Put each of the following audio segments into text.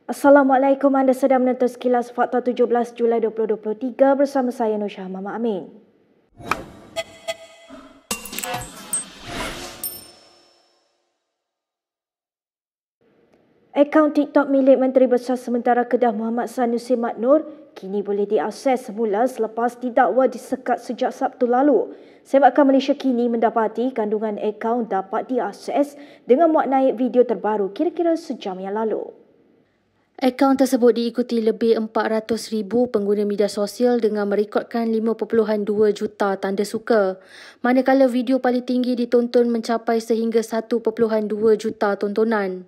Assalamualaikum, anda sedang menonton Sekilas Fakta 17 Julai 2023 bersama saya Nur Syah Mama Amin. Akaun TikTok milik Menteri Besar Sementara Kedah Muhammad Sanusi Maknur kini boleh diakses semula selepas didakwa disekat sejak Sabtu lalu. Sebakan Malaysia kini mendapati kandungan akaun dapat diakses dengan muat naik video terbaru kira-kira sejam yang lalu. Akaun tersebut diikuti lebih 400,000 pengguna media sosial dengan merekodkan 5.2 juta tanda suka. Manakala video paling tinggi ditonton mencapai sehingga 1.2 juta tontonan.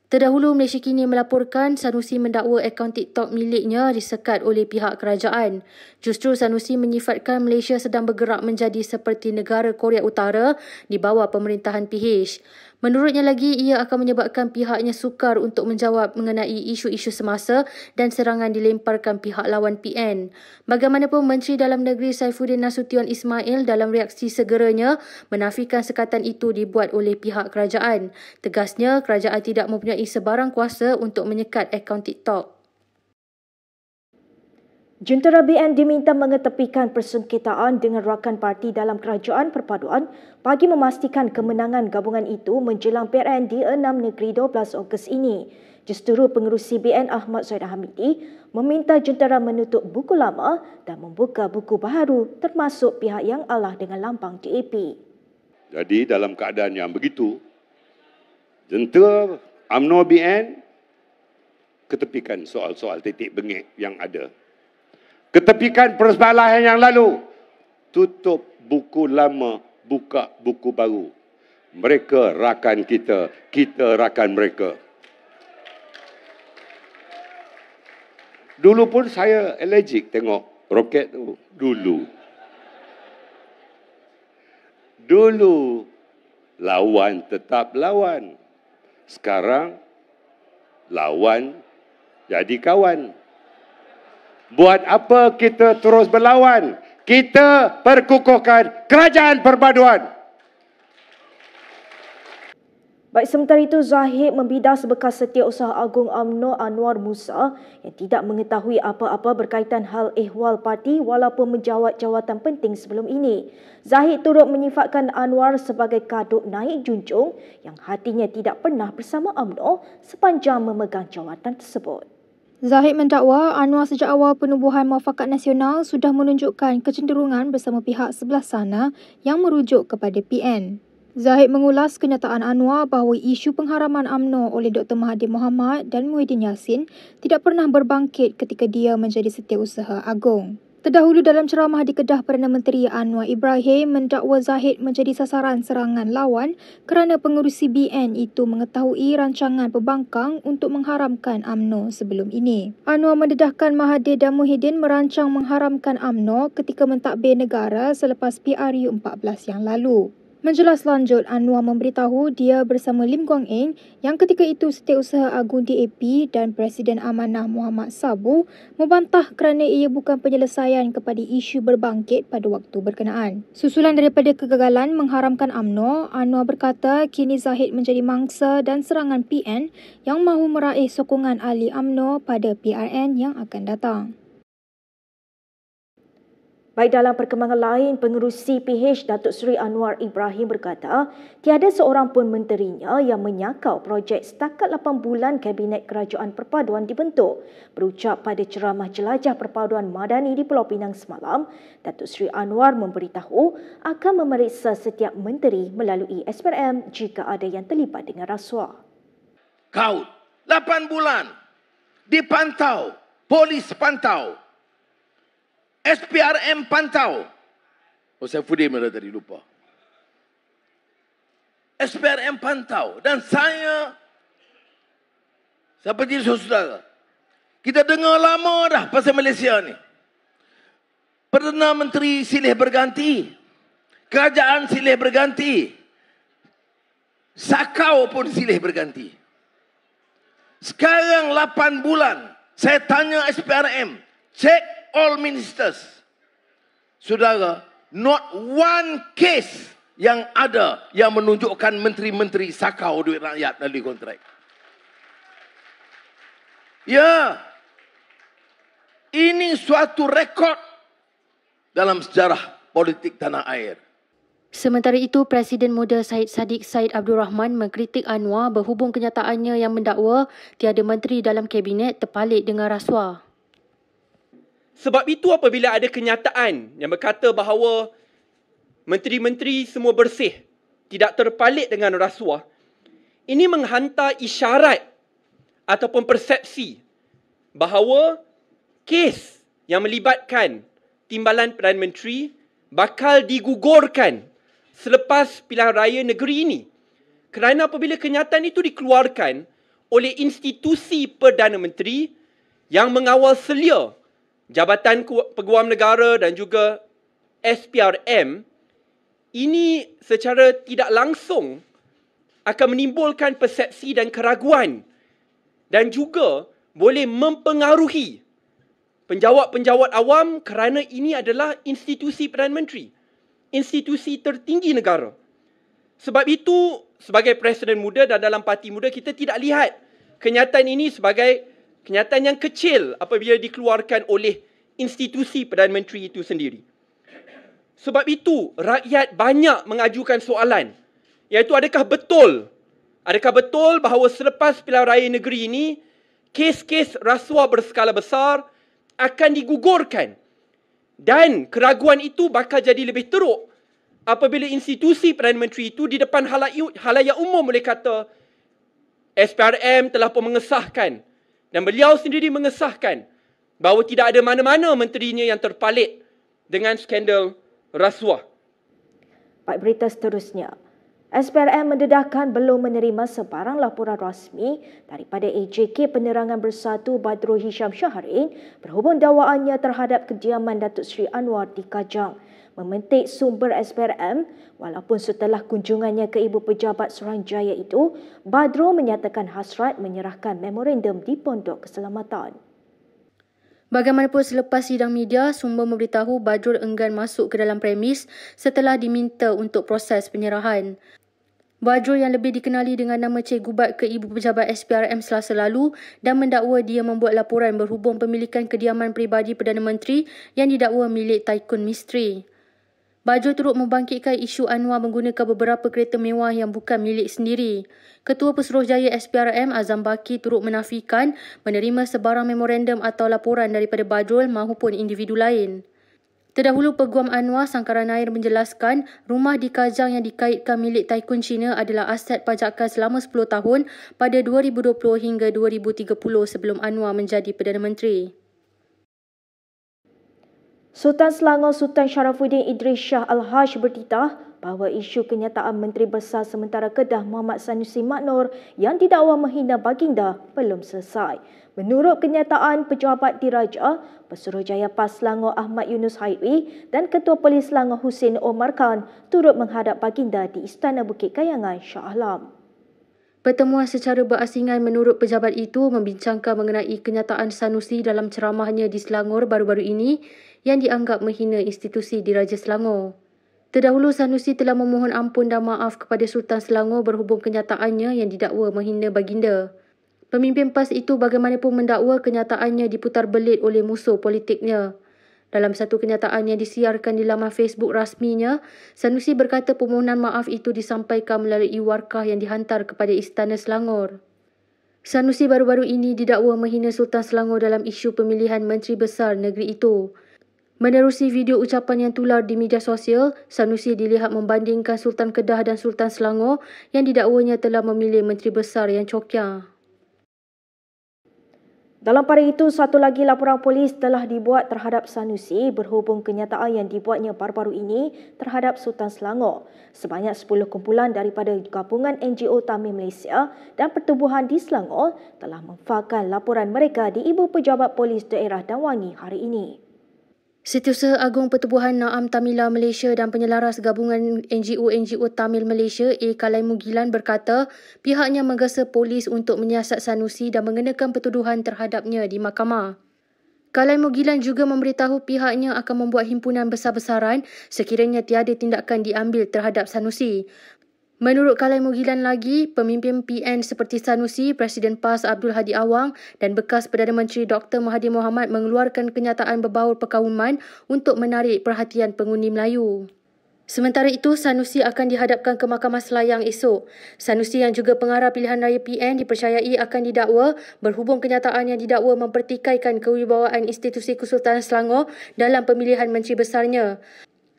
Terdahulu, Malaysia kini melaporkan Sanusi mendakwa akaun TikTok miliknya disekat oleh pihak kerajaan. Justru Sanusi menyifatkan Malaysia sedang bergerak menjadi seperti negara Korea Utara di bawah pemerintahan PH. Menurutnya lagi, ia akan menyebabkan pihaknya sukar untuk menjawab mengenai isu-isu semasa dan serangan dilemparkan pihak lawan PN. Bagaimanapun, Menteri Dalam Negeri Saifuddin Nasution Ismail dalam reaksi segeranya menafikan sekatan itu dibuat oleh pihak kerajaan. Tegasnya, kerajaan tidak mempunyai sebarang kuasa untuk menyekat akaun TikTok. Jentera BN diminta mengetepikan persengketaan dengan rakan parti dalam kerajaan perpaduan bagi memastikan kemenangan gabungan itu menjelang PRN di 6 negeri 12 Ogos ini. Jurutera Pengerusi BN Ahmad Zaidah Hamidi meminta jentera menutup buku lama dan membuka buku baharu termasuk pihak yang alah dengan lambang DAP. Jadi dalam keadaan yang begitu, jentera UMNO BN ketepikan soal-soal titik bengek yang ada. Ketepikan permasalahan yang lalu. Tutup buku lama, buka buku baru. Mereka rakan kita rakan mereka. Dulu pun saya allergic tengok roket tu. Dulu lawan tetap lawan. Sekarang lawan jadi kawan. Buat apa kita terus berlawan? Kita perkukuhkan kerajaan perpaduan. Baik, sementara itu Zahid membidas bekas Setiausaha Agung UMNO Anwar Musa yang tidak mengetahui apa-apa berkaitan hal ehwal parti walaupun menjawat jawatan penting sebelum ini. Zahid turut menyifatkan Anwar sebagai kaduk naik junjung yang hatinya tidak pernah bersama UMNO sepanjang memegang jawatan tersebut. Zahid mendakwa Anwar sejak awal penubuhan Muafakat Nasional sudah menunjukkan kecenderungan bersama pihak sebelah sana yang merujuk kepada PN. Zahid mengulas kenyataan Anwar bahawa isu pengharaman UMNO oleh Dr. Mahathir Mohamad dan Muhyiddin Yassin tidak pernah berbangkit ketika dia menjadi Setiausaha Agung. Terdahulu dalam ceramah di Kedah, Perdana Menteri Anwar Ibrahim mendakwa Zahid menjadi sasaran serangan lawan kerana pengerusi BN itu mengetahui rancangan pembangkang untuk mengharamkan UMNO sebelum ini. Anwar mendedahkan Mahathir dan Muhyiddin merancang mengharamkan UMNO ketika mentadbir negara selepas PRU 14 yang lalu. Menjelas lanjut, Anwar memberitahu dia bersama Lim Guang Eng yang ketika itu Setiausaha Agung DAP dan Presiden Amanah Muhammad Sabu membantah kerana ia bukan penyelesaian kepada isu berbangkit pada waktu berkenaan. Susulan daripada kegagalan mengharamkan UMNO, Anwar berkata kini Zahid menjadi mangsa dan serangan PN yang mahu meraih sokongan ahli UMNO pada PRN yang akan datang. Baik, dalam perkembangan lain, Pengerusi PH Datuk Seri Anwar Ibrahim berkata tiada seorang pun menterinya yang menyakau projek setakat 8 bulan Kabinet Kerajaan Perpaduan dibentuk. Berucap pada ceramah jelajah perpaduan madani di Pulau Pinang semalam, Datuk Seri Anwar memberitahu akan memeriksa setiap menteri melalui SPRM jika ada yang terlibat dengan rasuah. Kau 8 bulan dipantau, polis pantau, SPRM pantau. Oh, saya Saifuddin dah tadi lupa. SPRM pantau. Dan saya seperti saudara, kita dengar lama dah pasal Malaysia ni. Perdana Menteri silih berganti. Kerajaan silih berganti. Sakau pun silih berganti. Sekarang 8 bulan. Saya tanya SPRM. Check all ministers. Saudara, not one case yang ada yang menunjukkan menteri-menteri sakau duit rakyat melalui kontrak. Ya, ini suatu rekod dalam sejarah politik tanah air. Sementara itu, Presiden Muda Syed Saddiq Said Abdul Rahman mengkritik Anwar berhubung kenyataannya yang mendakwa tiada menteri dalam kabinet terpalit dengan rasuah. Sebab itu apabila ada kenyataan yang berkata bahawa menteri-menteri semua bersih, tidak terpalit dengan rasuah, ini menghantar isyarat ataupun persepsi bahawa kes yang melibatkan timbalan Perdana Menteri bakal digugurkan selepas pilihan raya negeri ini. Kerana apabila kenyataan itu dikeluarkan oleh institusi Perdana Menteri yang mengawal selia Jabatan Peguam Negara dan juga SPRM, ini secara tidak langsung akan menimbulkan persepsi dan keraguan dan juga boleh mempengaruhi penjawat-penjawat awam kerana ini adalah institusi Perdana Menteri, institusi tertinggi negara. Sebab itu, sebagai Presiden Muda dan dalam Parti Muda, kita tidak lihat kenyataan ini sebagai kenyataan yang kecil apabila dikeluarkan oleh institusi Perdana Menteri itu sendiri. Sebab itu, rakyat banyak mengajukan soalan, iaitu adakah betul bahawa selepas pilihan raya negeri ini, kes-kes rasuah berskala besar akan digugurkan. Dan keraguan itu bakal jadi lebih teruk apabila institusi Perdana Menteri itu di depan halayak umum boleh kata SPRM telah pun mengesahkan dan beliau sendiri mengesahkan bahawa tidak ada mana-mana menterinya yang terpalit dengan skandal rasuah. Baik, berita seterusnya. SPRM mendedahkan belum menerima sebarang laporan rasmi daripada AJK Penerangan Bersatu Badrul Hisham Shahrin berhubung dakwaannya terhadap kediaman Datuk Seri Anwar di Kajang. Memetik sumber SPRM, walaupun setelah kunjungannya ke Ibu Pejabat Suruhanjaya itu, Badrul menyatakan hasrat menyerahkan memorandum di Pondok Keselamatan. Bagaimanapun selepas sidang media, sumber memberitahu Badrul enggan masuk ke dalam premis setelah diminta untuk proses penyerahan. Badrul yang lebih dikenali dengan nama Cik Gubat ke Ibu Pejabat SPRM Selasa lalu dan mendakwa dia membuat laporan berhubung pemilikan kediaman peribadi Perdana Menteri yang didakwa milik Tycoon Misteri. Badrul turut membangkitkan isu Anwar menggunakan beberapa kereta mewah yang bukan milik sendiri. Ketua Pesuruhjaya SPRM Azam Baki turut menafikan menerima sebarang memorandum atau laporan daripada Badrul maupun individu lain. Terdahulu Peguam Anwar Sangkaranair menjelaskan rumah di Kajang yang dikaitkan milik Tycoon Cina adalah aset pajakan selama 10 tahun pada 2020 hingga 2030 sebelum Anwar menjadi Perdana Menteri. Sultan Selangor Sultan Sharafuddin Idris Shah Al-Haj bertitah bahawa isu kenyataan Menteri Besar Sementara Kedah Muhammad Sanusi Maknor yang didakwa menghina baginda belum selesai. Menurut kenyataan pejabat diraja, Pesuruhjaya PAS Selangor Ahmad Yunus Hairi dan Ketua Polis Selangor Hussein Omar Khan turut menghadap baginda di Istana Bukit Kayangan Shah Alam. Pertemuan secara berasingan menurut pejabat itu membincangkan mengenai kenyataan Sanusi dalam ceramahnya di Selangor baru-baru ini yang dianggap menghina institusi Diraja Selangor. Terdahulu Sanusi telah memohon ampun dan maaf kepada Sultan Selangor berhubung kenyataannya yang didakwa menghina baginda. Pemimpin PAS itu bagaimanapun mendakwa kenyataannya diputar belit oleh musuh politiknya. Dalam satu kenyataan yang disiarkan di laman Facebook rasminya, Sanusi berkata permohonan maaf itu disampaikan melalui warkah yang dihantar kepada Istana Selangor. Sanusi baru-baru ini didakwa menghina Sultan Selangor dalam isu pemilihan Menteri Besar negeri itu. Menerusi video ucapan yang tular di media sosial, Sanusi dilihat membandingkan Sultan Kedah dan Sultan Selangor yang didakwanya telah memilih Menteri Besar yang cokiah. Dalam pada itu, satu lagi laporan polis telah dibuat terhadap Sanusi berhubung kenyataan yang dibuatnya baru-baru ini terhadap Sultan Selangor. Sebanyak 10 kumpulan daripada Gabungan NGO Tamil Malaysia dan Pertubuhan di Selangor telah memfahamkan laporan mereka di Ibu Pejabat Polis Daerah Dan Wangi hari ini. Setiausaha Agung Pertubuhan Naam Tamila Malaysia dan penyelaras Gabungan NGO Tamil Malaysia A. Kalaimu Gilan berkata pihaknya menggesa polis untuk menyiasat Sanusi dan mengenakan pertuduhan terhadapnya di mahkamah. Kalaimu Gilan juga memberitahu pihaknya akan membuat himpunan besar-besaran sekiranya tiada tindakan diambil terhadap Sanusi. Menurut Kalai Mugilan lagi, pemimpin PN seperti Sanusi, Presiden PAS Abdul Hadi Awang dan bekas Perdana Menteri Dr. Mahathir Mohamad mengeluarkan kenyataan berbaur perkauman untuk menarik perhatian pengundi Melayu. Sementara itu, Sanusi akan dihadapkan ke Mahkamah Selayang esok. Sanusi yang juga pengarah pilihan raya PN dipercayai akan didakwa berhubung kenyataan yang didakwa mempertikaikan kewibawaan institusi Kesultanan Selangor dalam pemilihan menteri besarnya.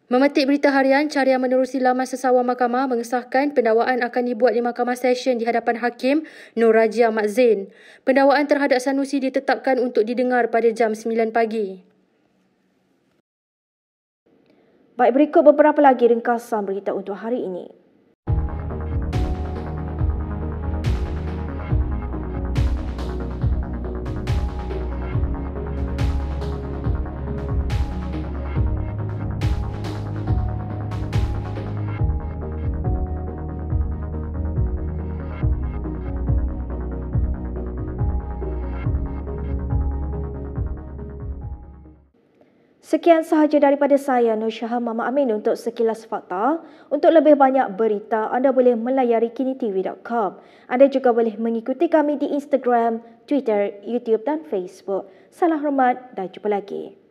Memetik Berita Harian, Carian menerusi laman sesawang mahkamah mengesahkan pendakwaan akan dibuat di Mahkamah Session di hadapan Hakim Nur Rajia Mat Zain. Pendakwaan terhadap Sanusi ditetapkan untuk didengar pada jam 9 pagi. Baik, berikut beberapa lagi ringkasan berita untuk hari ini. Sekian sahaja daripada saya, Nur Syaham Mama Amin untuk Sekilas Fakta. Untuk lebih banyak berita, anda boleh melayari kinitv.com. Anda juga boleh mengikuti kami di Instagram, Twitter, YouTube dan Facebook. Salam hormat dan jumpa lagi.